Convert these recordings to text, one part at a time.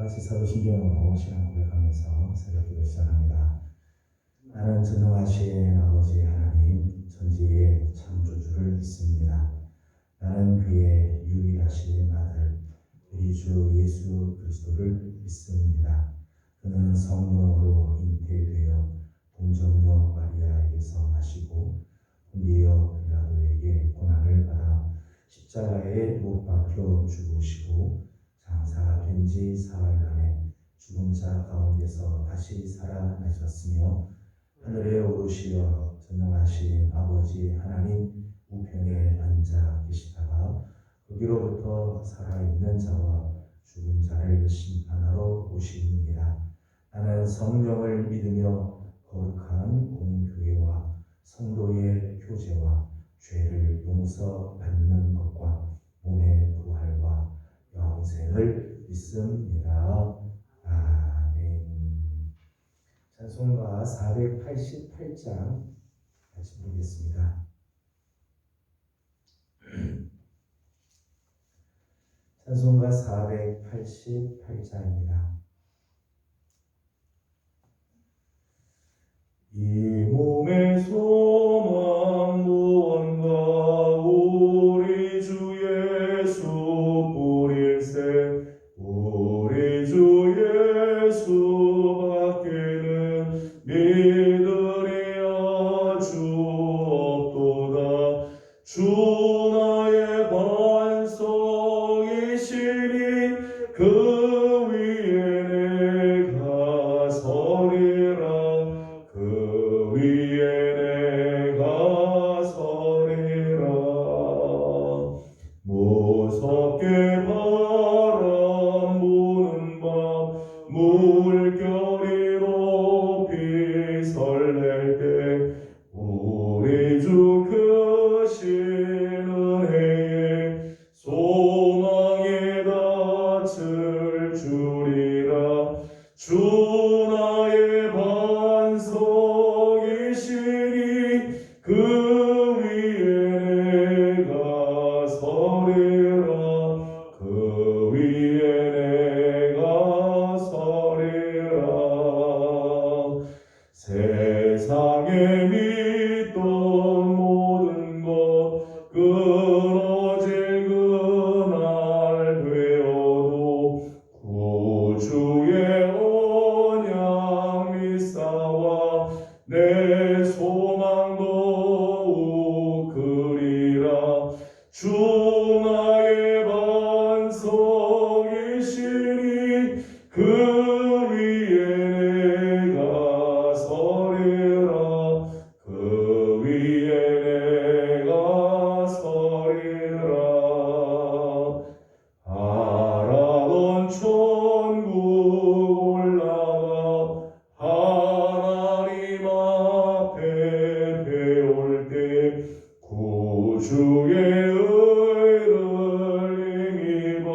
같이 사도신경으로 신앙 고백하면서 새벽기도 시작합니다. 나는 전능하신 아버지 하나님 천지의 창조주를 믿습니다. 나는 그의 유일하신 아들 우리 주 예수 그리스도를 믿습니다. 그는 성령으로 잉태되어 동정녀 마리아에게서 나시고 본디오 빌라도에게 고난을 받아 십자가에 못 박혀 죽으시고 장사된 지 사흘 만에 죽은 자 가운데서 다시 살아나셨으며 하늘에 오르시어 전능하신 아버지 하나님 우편에 앉아 계시다가 거기로부터 살아있는 자와 죽은 자를 심판하러 오시느니라. 나는 성령을 믿으며 거룩한 공교회와 성도의 교제와 죄를 용서받는 것과 몸의 부활과 영생을 믿습니다. 아멘. 찬송가 488장 같이 부르겠습니다. 찬송가 488장입니다. 이 몸의 소망 무언가 우리 주 예수 뿌릴세. 우리 주 예수밖에는 믿으리야 주 없도다. 주 나의 반석이시니 그 위에 내가 서리라. 그 위에 내가 서리라. 무섭게 바람 부는 밤 물결이 높이 설렐 때 우리 주 크신 은혜에 소망에 닿을 줄이라. 주 나의 반석이시니 그 위에 내가 서리라. 그 위에 내가 서리라. 세상에 믿던 모든 것 끊어질 그날 되어도 구주의 언약 믿사와 내 소망도 그리라. 주 나의 반석이시니 그 위에 내가 서리라. 그 위에 내가 서리라. 바라던 천국 올라가 하나님 앞에 배울 때 구주의 의를 힘입어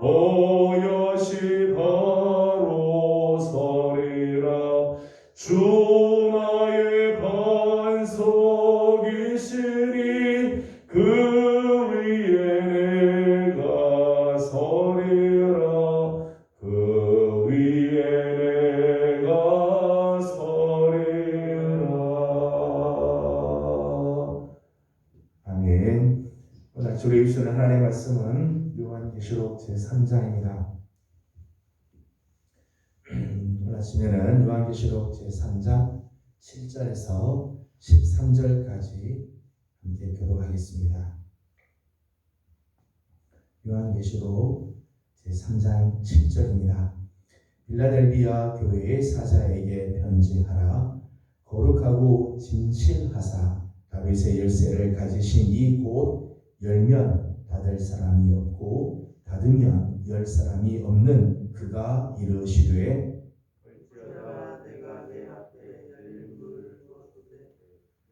어여시 바로 서리라. 주 나의 반석이시니 그 위에 내가 서리라. 그 위에 내가 서리라. 아멘. 오늘 주의 주시는 하나님의 말씀은 요한계시록 제3장입니다. 오늘 아침에는 요한계시록 제3장 7절에서 13절까지 함께 교독하겠습니다. 요한계시록 제3장 7절입니다. 빌라델비아 교회의 사자에게 편지하라. 거룩하고 진실하사 다윗의 열쇠를 가지신 이 곧 열면 닫을 사람이 없고 닫으면 열 사람이 없는 그가 이르시되 내가 내 앞에 열린 문을 두었으되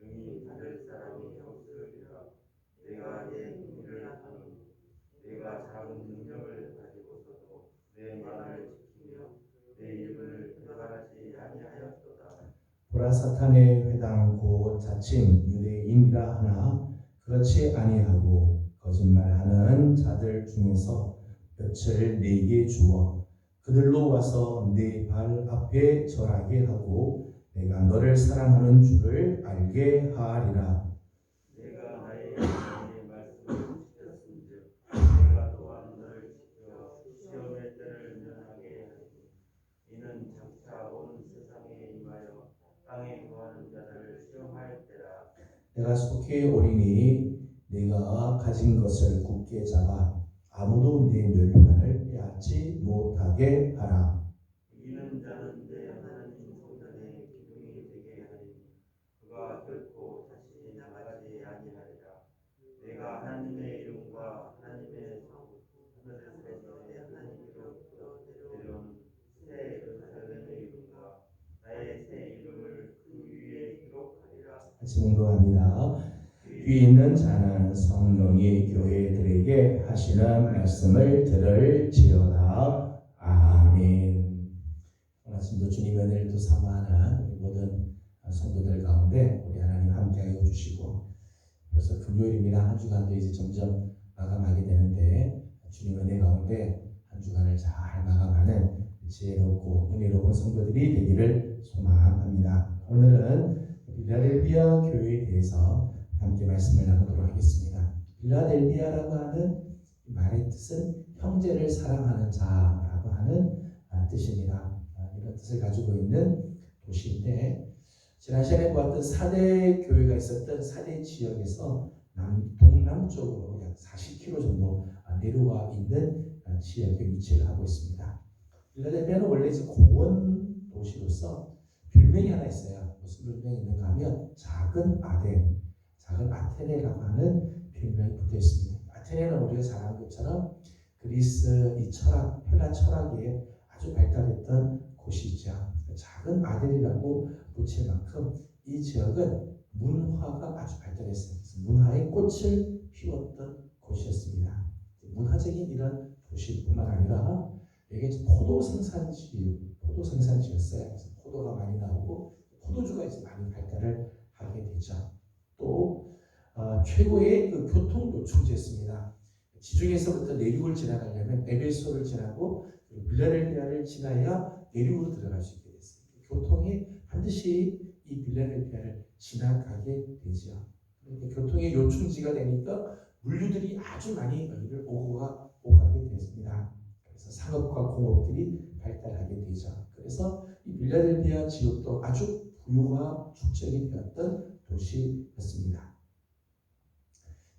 능히 닫을 사람이 없으리라. 내가 내 비밀을 아노니 내가 작은 능력을 가지고서도 내 말을 지키며 내 입을 들어가지 아니하였도다. 보라 사탄의 회당 곧 자칭 유대인이라 하나 그렇지 아니하고 거짓말하는 자들 중에서 볕을 내게 주어 그들로 와서 내 발 앞에 절하게 하고 내가 너를 사랑하는 줄을 알게 하리라. 내가 나의 하나님의 말씀을 지켰은즉 내가 또한 너를 지켜 시험의 때를 면하게 하리니 이는 장차 온 세상에 임하여 땅에 거하는 자들을 시험할 때라. 내가 속히 오리니 네가 가진 것을 굳게 잡아 아무도 네 멸관을 빼앗지 못하게 하라. 이기는 자는 내 하나님 성전의 기둥이 되게 하리니 그가 결코 다시 나가지 아니하리라. 내가 하나님의 이름과 하나님의 하늘에서 내 하나님으로부터 내려온 새 예루살렘의 이름과 나의 새 이름을 그 위에 기록하리라. 같이 공동합니다. 귀 있는 자는 성령이 교회들에게 하시는 말씀을 들을지어다. 아멘. 오늘 아침도 주님의 은혜를 또 사모하는 우리 모든 성도들 가운데 우리 하나님 함께하여 주시고, 벌써 금요일입니다. 한 주간도 이제 점점 마감하게 되는데 주님의 은혜 가운데 한 주간을 잘 마감하는 지혜롭고 은혜로운 성도들이 되기를 소망합니다. 오늘은 빌라델비아 교회에 대해서 함께 말씀을 나누도록 하겠습니다. 빌라델비아라고 하는 말의 뜻은 형제를 사랑하는 자라고 하는 뜻입니다. 이런 뜻을 가지고 있는 도시인데, 지난 시간에 보았던 사대 교회가 있었던 사대 지역에서 동남쪽으로 약 40km 정도 내려와 있는 지역에 위치를 하고 있습니다. 빌라델비아는 원래 이제 고원 도시로서 별명이 하나 있어요. 무슨 별명이 있는가 하면 작은 아테네라고 하는 별명이 붙어 있습니다. 아테네는 우리가 잘 아는 것처럼 그리스 이 철학, 헬라 철학에 아주 발달했던 곳이죠. 작은 아델이라고 붙일 만큼 이 지역은 문화가 아주 발달했어요. 그래서 문화의 꽃을 피웠던 곳이었습니다. 문화적인 이런 도시뿐만 아니라 이게 포도 생산지였어요. 그래서 포도가 많이 나오고 포도주가 이제 많이 발달을 하게 되죠. 또 최고의 그 교통 요충지였습니다. 지중해에서부터 내륙을 지나가려면 에베소를 지나고 빌라델비아를 지나야 내륙으로 들어갈 수 있게 됐어요. 교통이 반드시 이 빌라델비아를 지나가게 되죠. 그러니까 교통의 요충지가 되니까 물류들이 아주 많이 여기를 오고 가게 됐습니다. 그래서 상업과 공업들이 발달하게 되죠. 그래서 이 빌라델비아 지역도 아주 부유와 축적이 되었던 도시였습니다.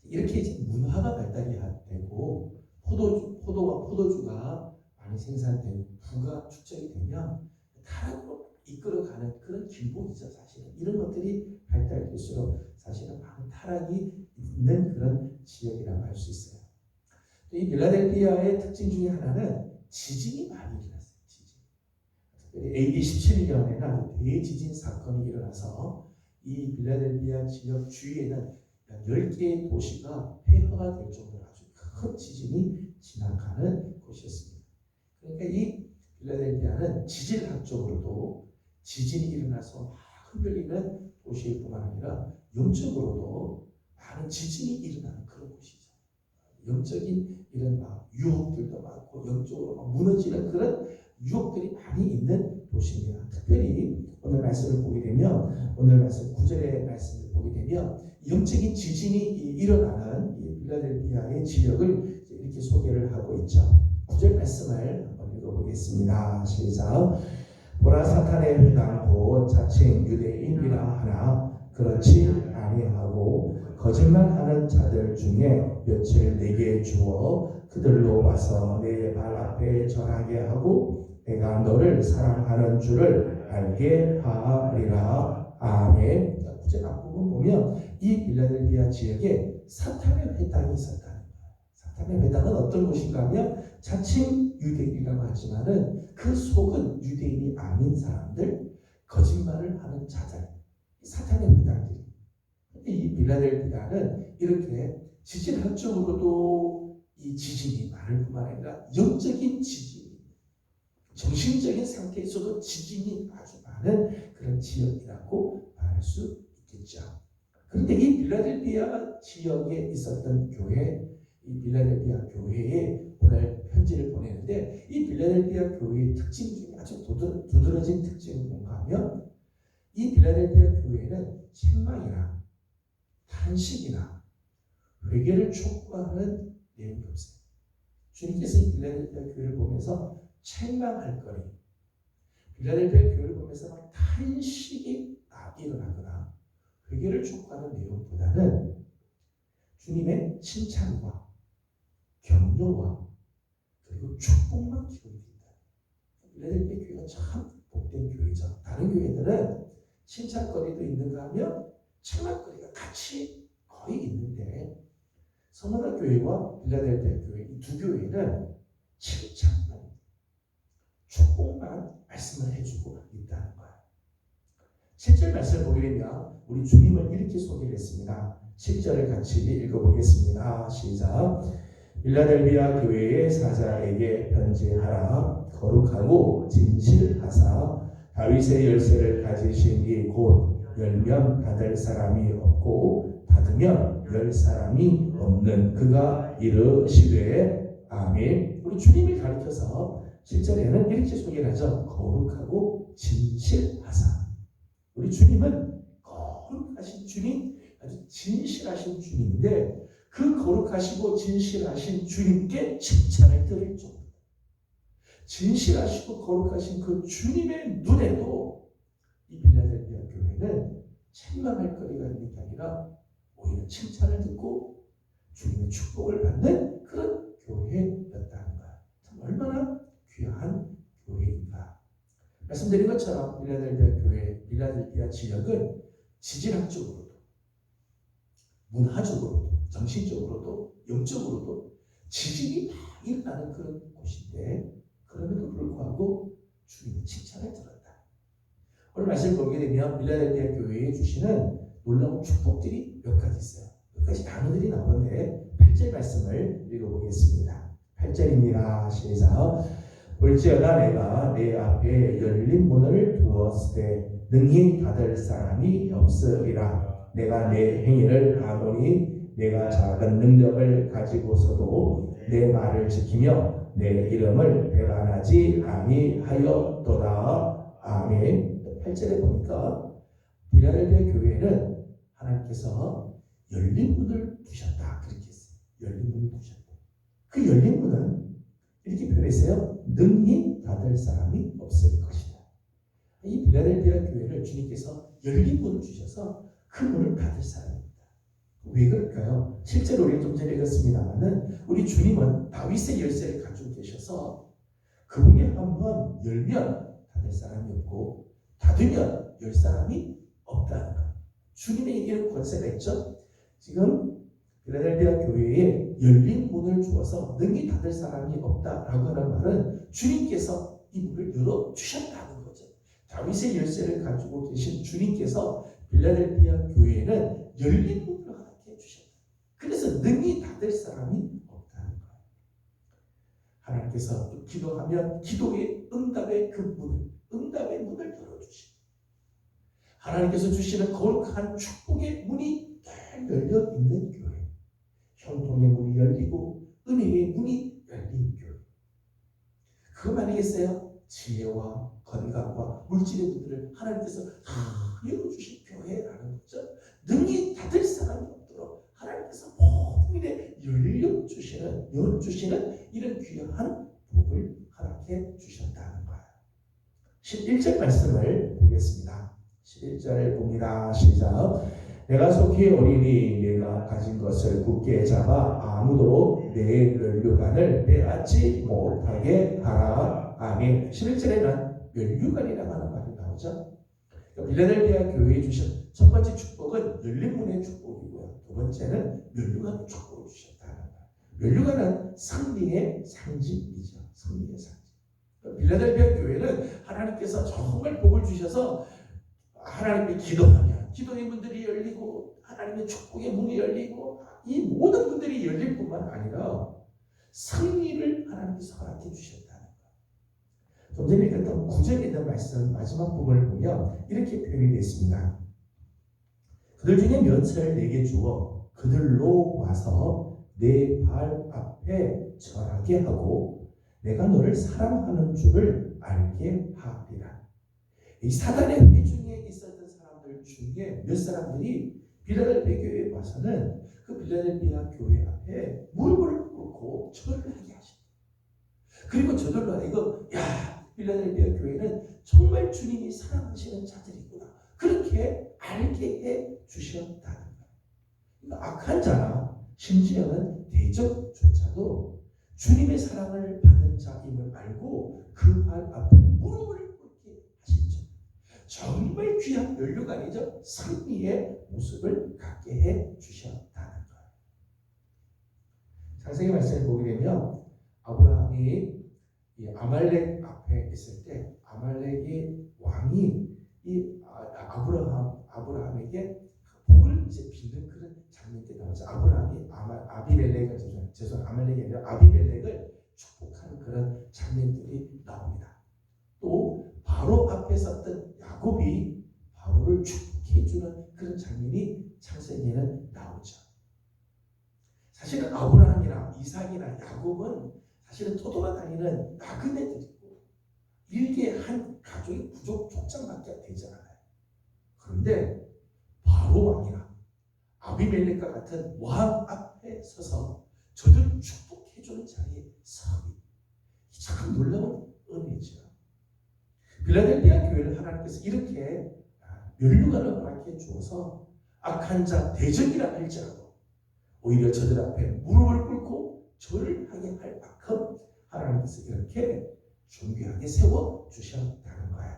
이렇게 이제 문화가 발달이 되고 포도와 포도주가 많이 생산되고 부가 축적이 되면 타락으로 이끌어가는 그런 길목이죠. 사실은 이런 것들이 발달될수록 사실은 많은 타락이 있는 그런 지역이라고 할 수 있어요. 또 이 빌라델비아의 특징 중에 하나는 지진이 많이 일어났어요. 특별히 AD 17년에는 아주 대지진 사건이 일어나서 이 빌라델비아 지역 주위에는 10개의 도시가 폐허가 될 정도로 아주 큰 지진이 지나가는 곳이었습니다. 그러니까 이 빌라델비아는 지질학적으로도 지진이 일어나서 막 흔들리는 도시일 뿐만 아니라 영적으로도 많은 지진이 일어나는 그런 곳이죠. 영적인 이런 막 유혹들도 많고 영적으로 막 무너지는 그런 유혹들이 많이 있는 도시입니다. 특별히 오늘 말씀을 보게 되면, 오늘 말씀 9절의 말씀을 보게 되면 영적인 지진이 일어나는 이 빌라델비아의 지역을 이렇게 소개를 하고 있죠. 9절 말씀을 한번 읽어보겠습니다. 시작. 보라, 사탄의 회당 곧 자칭 유대인이라 하나 그렇지 아니하고 거짓말하는 자들 중에 몇을 내게 주어 그들로 와서 내 발 앞에 절하게 하고 내가 너를 사랑하는 줄을 알게 하리라. 아멘. 9절 앞부분 보면 이 빌라델비아 지역에 사탄의 회당이 있었다는 거예요. 사탄의 회당은 어떤 곳인가 하면 자칭 유대인이라고 하지만은 그 속은 유대인이 아닌 사람들, 거짓말을 하는 자들, 사탄의 회당들이. 이 빌라델비아는 이렇게 지질학적으로도 이 지진이 많을 뿐만 아니라 영적인 지진이, 정신적인 상태에서도 지진이 아주 많은 그런 지역이라고 말할 수 있겠죠. 그런데 이 빌라델비아 지역에 있었던 교회, 이 빌라델비아 교회에 오늘 편지를 보내는데 이 빌라델피아 교회의 특징 중에 아주 두드러진 특징은 뭔가 하면 이 빌라델피아 교회는 책망이나 탄식이나 회개를 촉구하는 내용이 없어요. 주님께서 이 빌라델피아 교회를 보면서 책망할 거니 빌라델피아 교회를 보면서 막 탄식이 일어나거나 회개를 촉구하는 내용보다는 주님의 칭찬과 격려와 그리고 축복만 기록됩니다. 빌라델피아 교회가 참 복된 교회죠. 다른 교회들은 칭찬거리도 있는가 하면 책망거리가 같이 거의 있는데 서머나 교회와 빌라델피아 교회 이 두 교회는 칭찬만 축복만 말씀을 해주고 있다는 거예요. 7절 말씀을 보게 되면 우리 주님을 이렇게 소개를 했습니다. 7절을 같이 읽어보겠습니다. 시작. 빌라델비아 교회의 사자에게 편지하라. 거룩하고 진실하사 다윗의 열쇠를 가지신 이 곧 열면 닫을 사람이 없고 닫으면 열 사람이 없는 그가 이르시되 아멘. 우리 주님을 가리켜서 7절에는 이렇게 소개를 하죠. 거룩하고 진실하사. 우리 주님은 거룩하신 주님, 아주 진실하신 주님인데 그 거룩하시고 진실하신 주님께 칭찬을 드릴 정도. 진실하시고 거룩하신 그 주님의 눈에도 이 빌라델피아 교회는 책망할 거리가 있는 게 아니라 오히려 칭찬을 듣고 주님의 축복을 받는 그런 교회였다는 거야. 참 얼마나 귀한 교회인가. 말씀드린 것처럼 빌라델피아 교회, 빌라델피아 지역은 지질학적으로도 문화적으로도 정신적으로도 영적으로도 지진이 막 일어나는 그런 곳인데 그럼에도 불구하고 주님의 칭찬을 들었다. 오늘 말씀을 보게 되면 빌라델피아 교회에 주시는 놀라운 축복들이 몇 가지 있어요. 몇 가지 단어들이 나오는데 8절 말씀을 읽어보겠습니다. 8절입니다. 시작. 볼지어다 내가 내 앞에 열린 문을 두었을 때 능히 닫을 사람이 없으리라. 내가 내 행위를 아노니 내가 작은 능력을 가지고서도 내 말을 지키며 내 이름을 배반하지 아니하였도다. 아멘. 8절에 보니까 빌라델피아 교회는 하나님께서 열린 문을 두셨다. 그렇게 했어요. 열린 문을 두셨다. 그 열린 문은 이렇게 표현했어요. 능히 닫을 사람이 없을 것이다. 이 빌라델피아 교회를 주님께서 열린 문을 주셔서 그 문을 닫을 사람입니다. 왜 그럴까요? 실제로 우리 좀 전에 읽었습니다만은 우리 주님은 다윗의 열쇠를 가지고 계셔서 그분이 한번 열면 닫을 사람이 없고 닫으면 열 사람이 없다는 것. 주님의 이런 권세가 있죠. 지금 빌라델피아 교회에 열린 문을 주어서 능히 닫을 사람이 없다라고 하는 말은 주님께서 이 문을 열어주셨다는 거죠. 다윗의 열쇠를 가지고 계신 주님께서 빌라델피아 교회에는 열린 문을 허락해 주셨다. 그래서 능히 닫을 사람이 없다는 거예요. 하나님께서 기도하면 기도의 응답의 그 문을, 응답의 문을 열어주시고 하나님께서 주시는 거룩한 축복의 문이 늘 열려 있는 교회. 형통의 문이 열리고 은혜의 문이 열린 교회. 그거 아니겠어요? 지혜와 건강과 물질의 문들을 하나님께서 다 열어주신 교회라는 거죠. 능히 닫을 사람이 없도록 하나님께서 모든 일에 열어주시는 이런 귀한 복을 허락해 주셨다는 거예요. 11절 말씀을 보겠습니다. 11절을 봅니다. 시작. 내가 속히 오리니 내가 가진 것을 굳게 잡아 아무도 내 면류관을 빼앗지 못하게 하라. 아멘. 11절에는 면류관이라고 하는 말이 나오죠. 빌라델피아 교회에 주신 첫 번째 축복은 열린 문의 축복이고요. 두 번째는 면류관 축복을 주셨다는 거예요. 면류관은 승리의 상징이죠. 승리의 상징. 빌라델피아 교회는 하나님께서 정말 복을 주셔서 하나님의 기도하면 기도의 문들이 열리고 하나님의 축복의 문이 열리고 이 모든 문들이 열릴 뿐만 아니라 승리를 하나님께서 허락해 주셨다는 거예요. 좀 전에 읽었던 9절에 있는 말씀 마지막 부분을 보면 이렇게 표현이 되어 있습니다. 그들 중에 몇을 내게 주어 그들로 와서 내 발 앞에 절하게 하고 내가 너를 사랑하는 줄을 알게 하리라. 이 사단의 회중에 있었던 사람들 중에 몇 사람들이 빌라델피아 교회에 와서는 그 빌라델피아 교회 앞에 무릎을 꿇고 절을 하게 하십니다. 그리고 저들로 하여금 빌라델피아 교회는 정말 주님이 사랑하시는 자들이구나, 그렇게 알게 해 주셨다는 거예요. 그러니까 악한 자나 심지어는 대적조차도 주님의 사랑을 받은 자임을 알고 그 발 앞에 무릎을 꿇게 하시죠. 정말 귀한 연료가 아니죠. 승리의 모습을 갖게 해 주셨다는 거예요. 창세기 말씀을 보게 되면 아브라함이 이 아말렉 앞에 있을 때 아말렉의 왕이 이 아브라함에게 복을 이제 빚는 그런 장면들이 나오죠. 아브라함이 아말렉이 아니라 아비멜렉을 축복하는 그런 장면들이 나옵니다. 또 바로 앞에 섰던 야곱이 바로를 축복해주는 그런 장면이 창세기에는 나오죠. 사실은 아브라함이나 이삭이나 야곱은 사실은 떠돌아다니는 나그네들이고 일개 한 가족의 부족 족장밖에 되지 않아요. 그런데 바로 왕이나 아비멜렉과 같은 왕 앞에 서서 저들을 축복해주는 자리에 서기, 참 놀라운 은혜죠. 빌라델피아 교회를 하나님께서 이렇게 면류관을 허락해 주어서 악한 자 대적이라 할지라도 오히려 저들 앞에 무릎을 꿇고 절을 하게 할 만큼 하나님께서 이렇게 존귀하게 세워주셨다는 거예요.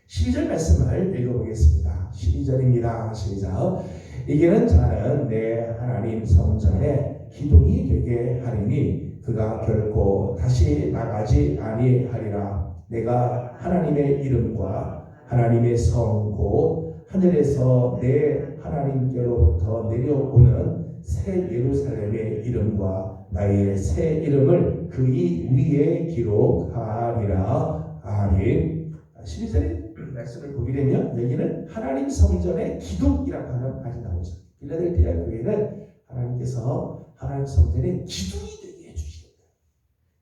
12절 말씀을 읽어보겠습니다. 12절입니다. 시작. 이기는 자는 내 하나님 성전에 기둥이 되게 하리니 그가 결코 다시 나가지 아니하리라. 내가 하나님의 이름과 하나님의 성 곧 하늘에서 내 하나님께로부터 내려오는 새 예루살렘의 이름과 나의 새 이름을 그의 위에 기록하리라. 아멘. 12절의 말씀을 보게 되면 여기는 하나님 성전의 기둥이라고 하는 말이 나오죠. 빌라델피아 교회는 하나님께서 하나님 성전의 기둥이 되게 해주시겠다.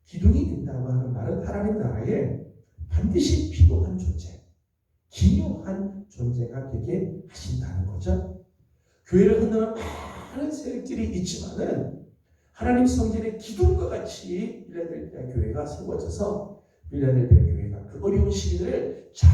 기둥이 된다고 하는 말은 하나님 나라에 반드시 필요한 존재, 기묘한 존재가 되게 하신다는 거죠. 교회를 흔드는 많은 세력들이 있지만은 하나님 성전의 기둥과 같이 빌라델피아 교회가 세워져서 빌라델피아 교회가 그 어려운 시기를 잘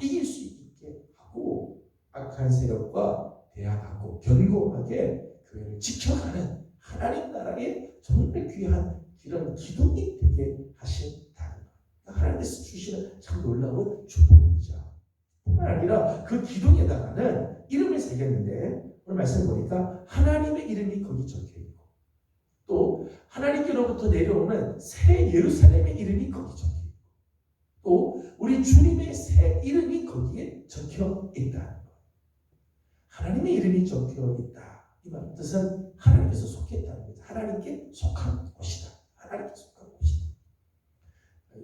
이길 수 있게 하고 악한 세력과 대항하고 견고하게 교회를 지켜가는 하나님 나라의 정말 귀한 그런 기둥이 되게 하신다는 거예요. 하나님께서 주시는 참 놀라운 축복이죠. 뿐만 아니라 그 기둥에다가는 이름을 새겼는데 오늘 말씀 보니까 하나님의 이름이 거기 적혀있고 또 하나님께로부터 내려오는 새 예루살렘의 이름이 거기 적혀있고 또 우리 주님의 새 이름이 거기에 적혀있다는 거예요. 하나님의 이름이 적혀있다. 이 말 뜻은 하나님께서 속했다는 거죠. 하나님께 속한 곳이다. 하나님께 속한 곳이다.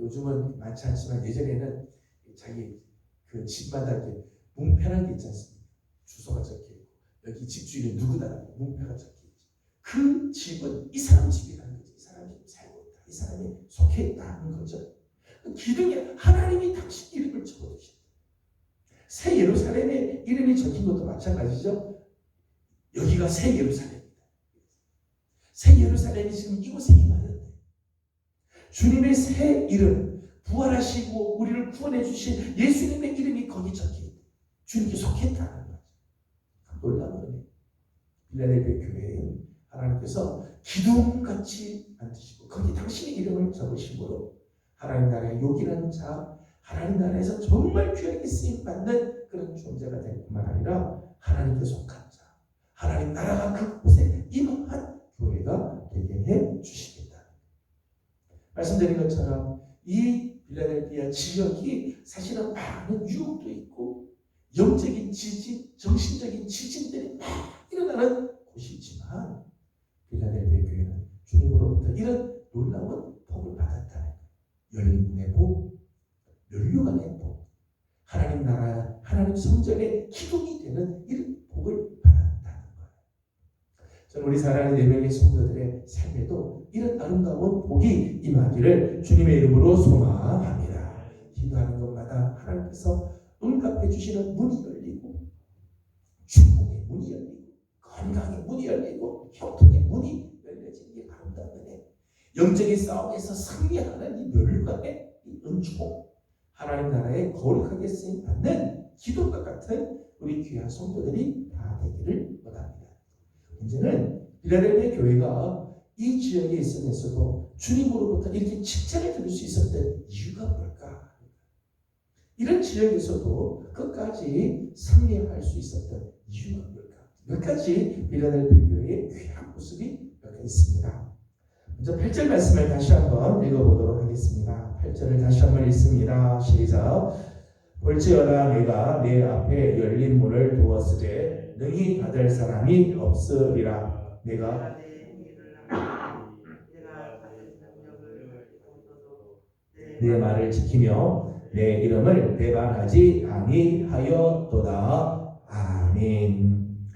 요즘은 많지 않지만 예전에는 자기 그 집마다 이렇게 문패라는 게 있지 않습니까? 주소가 적혀있고 여기 집주인이 누구다라고 문패가 적혀있지. 그 집은 이 사람 집이라는 거죠. 이 사람이 살고 있다. 이 사람이 속해 있다는 거죠. 그 기둥에 하나님이 당신 이름을 적어주셨다. 새 예루살렘의 이름이 적힌 것도 마찬가지죠. 여기가 새 예루살렘입니다. 새 예루살렘이 지금 이곳에 임하는데 주님의 새 이름, 부활하시고 우리를 구원해 주신 예수님의 이름이 거기 적혀있다. 주님께 속했다는 거죠. 놀라운 은혜. 빌라델피아 교회에 하나님께서 기둥같이 만드시고 거기 당신의 이름을 적으심으로 하나님 나라의 요긴한 자, 하나님 나라에서 정말 귀하게 쓰임받는 그런 존재가 될 뿐만 아니라 하나님께 속한 자, 하나님 나라가 그곳에 임한 교회가 되게 해주시겠다. 말씀드린 것처럼 이 빌라델피아 지역이 사실은 많은 유혹도 있고 영적인 지진, 정신적인 지진들이 막 일어나는 곳이지만 빌라델피아 교회는 주님으로부터 이런 놀라운 복을 받았다는 거예요. 열린 문의 복, 면류관의 복, 하나님 나라, 하나님 성전의 기둥이 되는 이런 복을 받았다는 거예요. 저는 우리 사랑하는 4명의 성도들의 삶에도 이런 아름다운 복이 임하기를 주님의 이름으로 소망합니다. 기도하는 것마다 하나님께서 응답해 주시는 문이 열리고 축복의 문이 열리고 건강의 문이 열리고 형통의 문이 열려지는 게 아름다운 은혜. 영적인 싸움에서 승리하는 이 멸관의 이 은총, 하나님 나라에 거룩하게 쓰임 받는 기도과 같은 우리 귀한 성도들이 다 되기를 원합니다. 이제는 빌라델피아 교회가 이 지역에 있으면서도 주님으로부터 이렇게 칭찬을 들을 수 있었던 이유가 뭘까? 이런 지역에서도 끝까지 승리할 수 있었던 이유가 뭘까? 몇 가지 빌라델피아 교회의 귀한 모습이 몇 가지 있습니다. 먼저 8절 말씀을 다시 한번 읽어보도록 하겠습니다. 8절을 다시 한번 읽습니다. 시작. 볼지어다 내가 내 앞에 열린 문을 두었으되 능히 닫을 사람이 없으리라. 내가 내 말을 지키며 내 이름을 배반하지 아니하였도다. 아멘.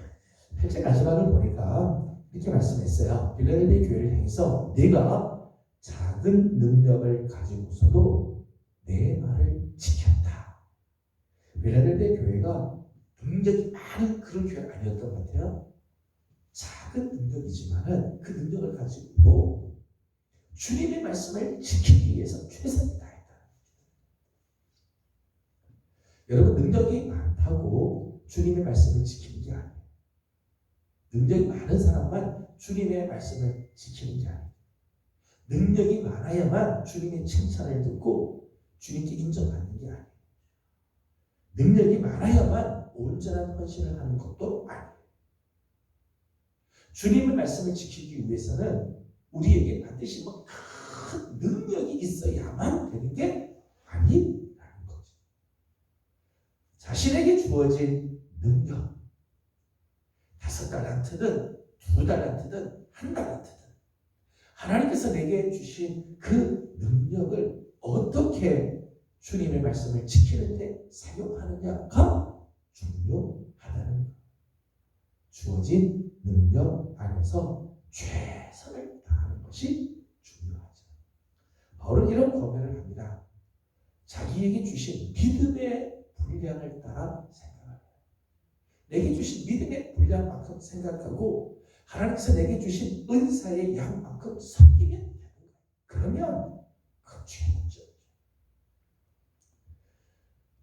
8절 마지막을 보니까 이렇게 말씀했어요. 빌라델피아 교회를 향해서 내가 작은 능력을 가지고서도 내 말을 지켰다. 빌라델피아 교회가 능력이 많은 그런 교회가 아니었던 것 같아요. 작은 능력이지만은 그 능력을 가지고 주님의 말씀을 지키기 위해서 최선을 다했다. 여러분, 능력이 많다고 주님의 말씀을 지키는 게 아니에요. 능력이 많은 사람만 주님의 말씀을 지키는 게 아니에요. 능력이 많아야만 주님의 칭찬을 듣고 주님께 인정받는 게 아니에요. 능력이 많아야만 온전한 헌신을 하는 것도 아니에요. 주님의 말씀을 지키기 위해서는 우리에게 반드시 큰 능력이 있어야만 되는 게 아니라는 거죠. 자신에게 주어진 능력, 5달란트든 2달란트든 1달란트든 하나님께서 내게 주신 그 능력을 어떻게 주님의 말씀을 지키는데 사용하느냐가 중요하다는 것. 주어진 능력 안에서 최선을 다하는 것이 중요하죠. 바울은 이런 고백을 합니다. 자기에게 주신 믿음의 분량을 따라 생각합니다. 내게 주신 믿음의 분량만큼 생각하고 하나님께서 내게 주신 은사의 양만큼 섬기면 되는 거예요. 그러면 그 최고죠.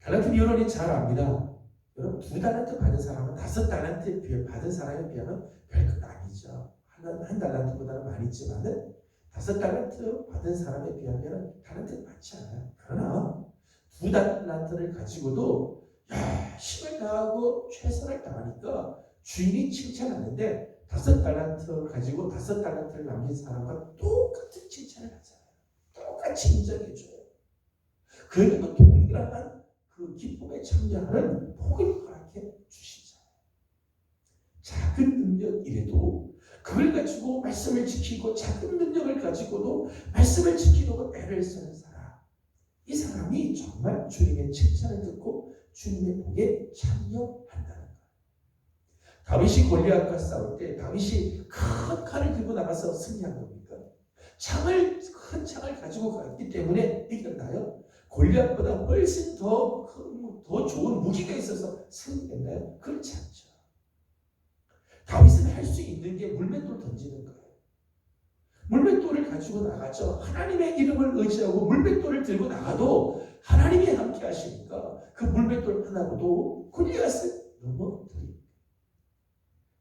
달란트 이론이 잘 압니다. 여러분 2달란트 받은 사람은 5달란트 받은 사람에 비하면 별것 아니죠. 한 달란트보다는 많이 있지만은 5달란트 받은 사람에 비하면 달란트는 많지 않아요. 그러나 2달란트를 가지고도 힘을 다하고 최선을 다하니까 주인이 칭찬하는데 5달란트를 가지고 5달란트를 남긴 사람과 똑같은 칭찬을 하잖아요. 똑같이 인정해줘요. 그에게도 동일한 그 기쁨에 참여하는 복을 허락해 주시잖아요. 작은 능력이라도 그걸 가지고 말씀을 지키고 작은 능력을 가지고도 말씀을 지키려고 애를 쓰는 사람, 이 사람이 정말 주님의 칭찬을 듣고 주님의 복에 참여한다는 거예요. 다윗이 골리앗과 싸울 때 다윗이 큰 칼을 들고 나가서 승리한 겁니까? 큰 창을 가지고 갔기 때문에 이겼나요? 골리앗보다 훨씬 더 좋은 무기가 있어서 승리했나요? 그렇지 않죠. 다윗은 할 수 있는 게 물맷돌 던지는 거예요. 물맷돌을 가지고 나가죠. 하나님의 이름을 의지하고 물맷돌을 들고 나가도 하나님이 함께 하시니까 그 물맷돌 하나로도 골리앗을 넘어뜨립니다.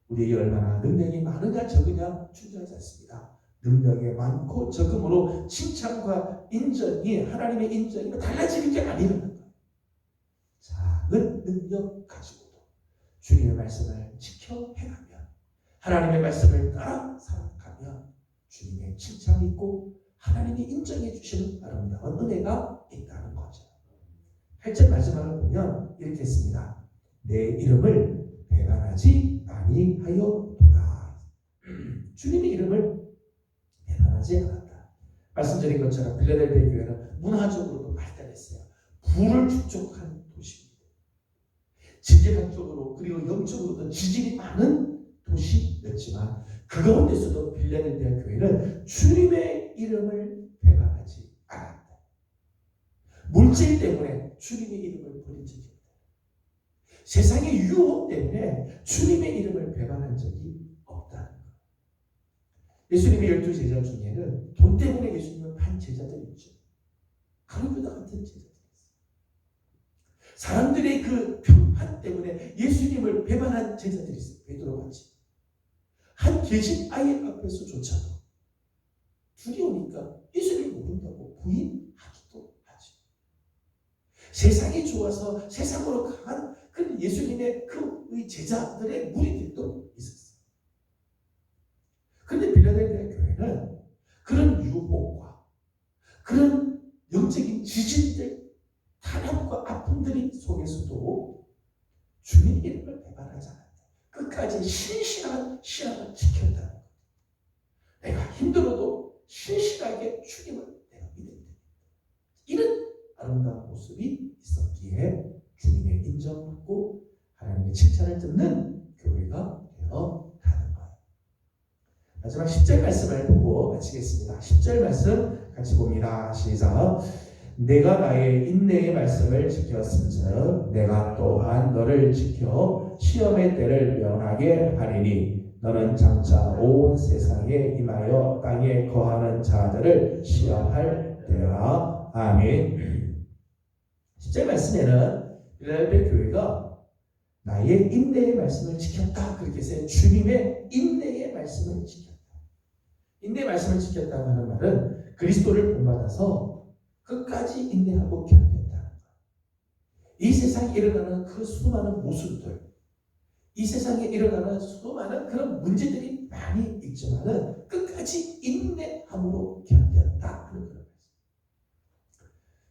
우리에게 얼마나 능력이 많으냐 적으냐 중요하지 않습니다. 능력이 많고 적음으로 칭찬과 인정이 하나님의 인정이 달라지는 게 아니라는 거예요. 작은 능력 가지고도 주님의 말씀을 지켜 행하면 하나님의 말씀을 따라 살아가면 주님의 칭찬이 있고 하나님이 인정해 주시는 아름다운 은혜가 있다는 거죠. 8절 마지막을 보면 이렇게 했습니다. 내 이름을 배반하지 아니하였도다. 주님의 이름을 배반하지 않았다. 말씀드린 것처럼 빌라델피아 교회는 문화적으로도 발달했어요. 부를 축적한 도시입니다. 지질학적으로 그리고 영적으로도 지질이 많은 도시였지만 그 가운데서도 빌라델비아 교회는 주님의 이름을 배반하지 않았다. 물질 때문에 주님의 이름을 버린 적이 없다. 세상의 유혹 때문에 주님의 이름을 배반한 적이 없다는 것. 예수님의 12 제자 중에는 돈 때문에 예수님을 판 제자들이 있죠. 가룟유다 같은 제자들이 있어요. 사람들의 그 평판 때문에 예수님을 배반한 제자들이 있어요. 베드로 같이. 한 계집 아이 앞에서조차도 두려우니까 예수님을 모른다고 부인하기도 하죠. 세상이 좋아서 세상으로 강한 그 예수님의 그 제자들의 무리들도 있었어요. 그런데 빌라델비아 교회는 그런 유혹과 그런 영적인 지진들, 탄압과 아픔들이 속에서도 주님의 이름을 배반하지 않았다. 끝까지 신실한 신앙을 지켰다는 것. 내가 힘들어도 신실하게 주님을 내가 믿는다. 이런 아름다운 모습이 있었기에 주님의 인정받고 하나님의 칭찬을 듣는 교회가 되어 가는 것. 마지막 10절 말씀을 보고 마치겠습니다. 10절 말씀 같이 봅니다. 시작. 내가 나의 인내의 말씀을 지켰음즉 내가 또한 너를 지켜 시험의 때를 면하게 하리니 너는 장차 온 세상에 임하여 땅에 거하는 자들을 시험할 때라. 아멘. 10절 말씀에는 빌라델비아 교회가 나의 인내의 말씀을 지켰다. 그렇게 해서 주님의 인내의 말씀을 지켰다. 인내의 말씀을 지켰다고 하는 말은 그리스도를 본받아서 끝까지 인내하고 견뎠다는 것. 이 세상에 일어나는 그 수많은 모순들, 이 세상에 일어나는 수많은 그런 문제들이 많이 있지만은 끝까지 인내함으로 견뎠다 하는 그런 말씀.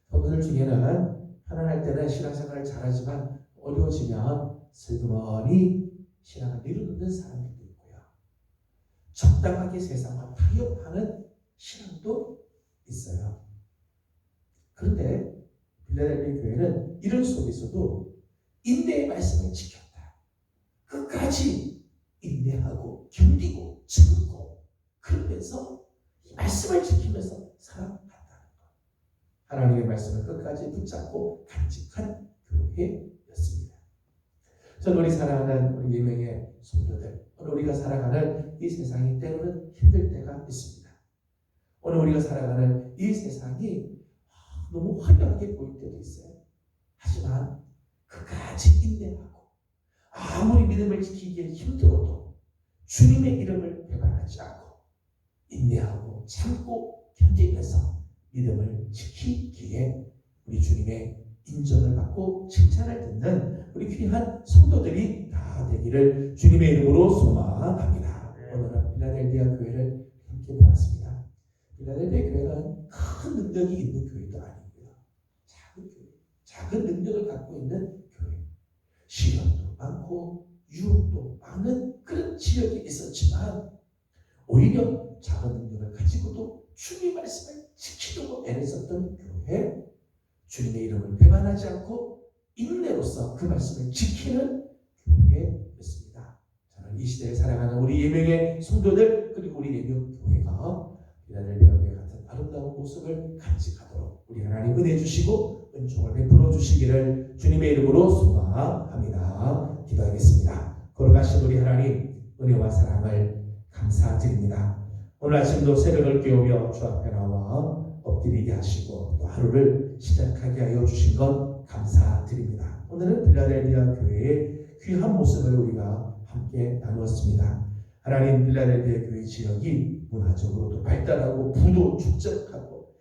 성도들 중에는 편안할 때는 신앙생활을 잘하지만 어려워지면 슬그머니 신앙을 내려놓는 사람들도 있고요. 적당하게 세상과 타협하는 신앙도 있어요. 그런데 빌라델비아 교회는 이런 속에서도 인내의 말씀을 지켰다. 끝까지 인내하고 견디고 참고 그러면서 이 말씀을 지키면서 살아간다는 것. 하나님의 말씀을 끝까지 붙잡고 간직한 교회였습니다. 저는 우리 사랑하는 우리 예명의 성도들, 오늘 우리가 살아가는 이 세상이 때로는 힘들 때가 있습니다. 오늘 우리가 살아가는 이 세상이 너무 화려하게 보일 때도 있어요. 하지만 끝까지 인내하고 아무리 믿음을 지키기에 힘들어도 주님의 이름을 배반하지 않고 인내하고 참고 견디면서 믿음을 지키기에 우리 주님의 인정을 받고 칭찬을 듣는 우리 귀한 성도들이 다 되기를 주님의 이름으로 소망합니다. 오늘은 빌라델비아 교회를 함께 보았습니다. 빌라델비아 교회는 큰 능력이 있는 교회도 아니고요. 작은 교회, 작은 능력을 갖고 있는 교회. 시련도 많고 유혹도 많은 그런 지역이 있었지만 오히려 작은 능력을 가지고도 주님의 말씀을 지키려고 애썼던 교회, 주님의 이름을 배반하지 않고 인내로서 그 말씀을 지키는 교회였습니다. 저는 이 시대에 살아가는 우리 예명의 성도들 그리고 우리 예명 교회가 빌라델비아 교회 같은 아름다운 모습을 간직하도록 우리 하나님 은혜 주시고 은총을 베풀어 주시기를 주님의 이름으로 소망합니다. 기도하겠습니다. 걸어가신 우리 하나님 은혜와 사랑을 감사드립니다. 오늘 아침도 새벽을 깨우며 주 앞에 나와 엎드리게 하시고 또 하루를 시작하게 하여 주신 것 감사드립니다. 오늘은 빌라델비아 교회의 귀한 모습을 우리가 함께 나누었습니다. 하나님, 빌라델비아 교회 지역이 문화적으로도 발달하고 부도 축적하고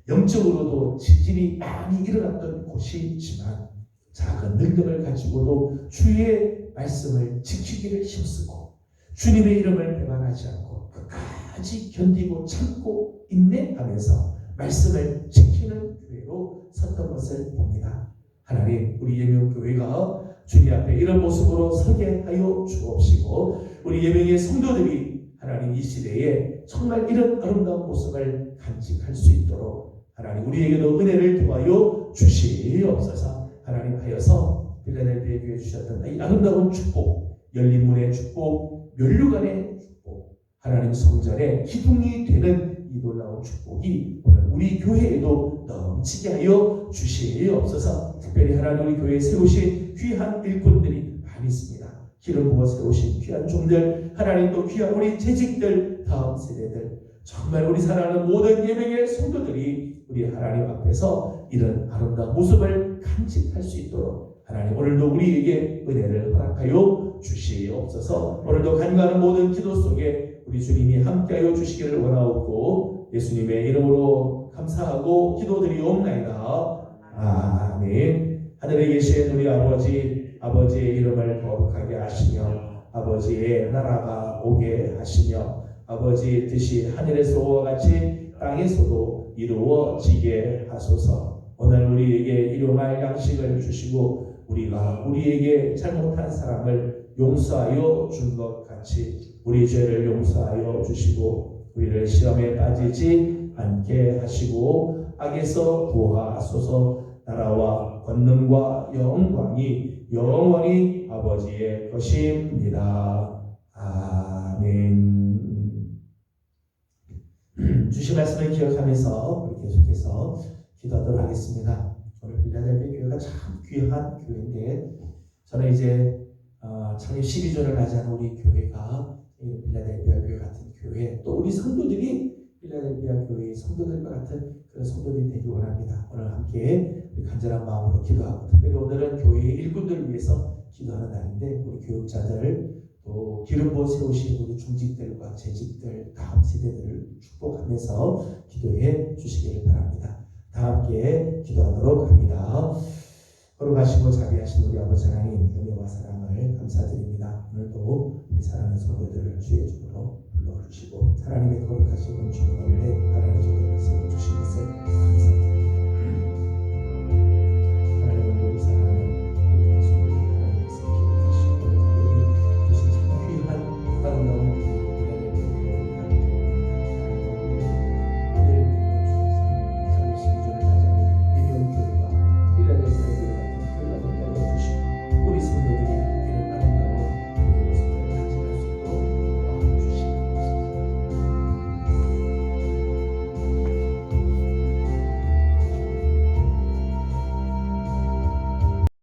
영적으로도 지진이 많이 일어났던 곳이지만 작은 능력을 가지고도 주의 말씀을 지키기를 힘쓰고 주님의 이름을 배반하지 않고 끝까지 견디고 참고 인내하면서 말씀을 지키는 교회로 섰던 것을 봅니다. 하나님, 우리 예명교회가 주님 앞에 이런 모습으로 서게 하여 주옵시고 우리 예명의 성도들이 하나님 이 시대에 정말 이런 아름다운 모습을 간직할 수 있도록 하나님 우리에게도 은혜를 더하여 주시옵소서. 하나님 하여서 빌라델비아 교회에 주셨던 이 아름다운 축복, 열린 문의 축복, 면류관의 축복, 하나님 성전의 기둥이 되는 이 놀라운 축복이 오늘 우리 교회에도 넘치게 하여 주시옵소서. 특별히 하나님 우리 교회에 세우신 귀한 일꾼들이 많이 있습니다. 기름 부어 세우신 귀한 종들, 하나님도 귀한 우리 재직들, 다음 세대들, 정말 우리 사랑하는 모든 예배의 성도들이 우리 하나님 앞에서 이런 아름다운 모습을 간직할 수 있도록 하나님 오늘도 우리에게 은혜를 허락하여 주시옵소서. 오늘도 간구하는 모든 기도 속에 우리 주님이 함께하여 주시기를 원하옵고 예수님의 이름으로 감사하고 기도드리옵나이다. 아멘. 하늘에 계신 우리 아버지, 아버지의 이름을 거룩하게 하시며 아버지의 나라가 오게 하시며 아버지의 뜻이 하늘에서와 같이 땅에서도 이루어지게 하소서. 오늘 우리에게 일용할 양식을 주시고 우리가 우리에게 잘못한 사람을 용서하여 준 것 같이 우리 죄를 용서하여 주시고 우리를 시험에 빠지지 않게 하시고 악에서 구하소서. 나라와 권능과 영광이 영원히 아버지의 것입니다. 아멘. 주신 말씀을 기억하면서 우리 계속해서 기도하도록 하겠습니다. 오늘 빌라델비아 교회가 참 귀한 교회인데 저는 이제 창립 12조를 맞이한 우리 교회가 빌라델비아 교회 같은 교회, 또 우리 성도들이 빌라델비아 교회의 성도들과 같은 그런 성도들이 되기 원합니다. 오늘 함께 우리 간절한 마음으로 기도하고 특별히 오늘은 교회의 일꾼들을 위해서 기도하는 날인데 우리 교육자들 또 기름 부어 세우신 우리 중직들과 재직들 다음 세대들을 축복하면서 기도해 주시기를 바랍니다. 다 함께 기도하도록 합니다. 거룩하시고 자비하신 우리 아버지 하나님 은혜와 사랑을 감사드립니다. 오늘도 우리 사랑하는 성도들을 주의 집으로 불러주시고 하나님의 거룩하신 은총으로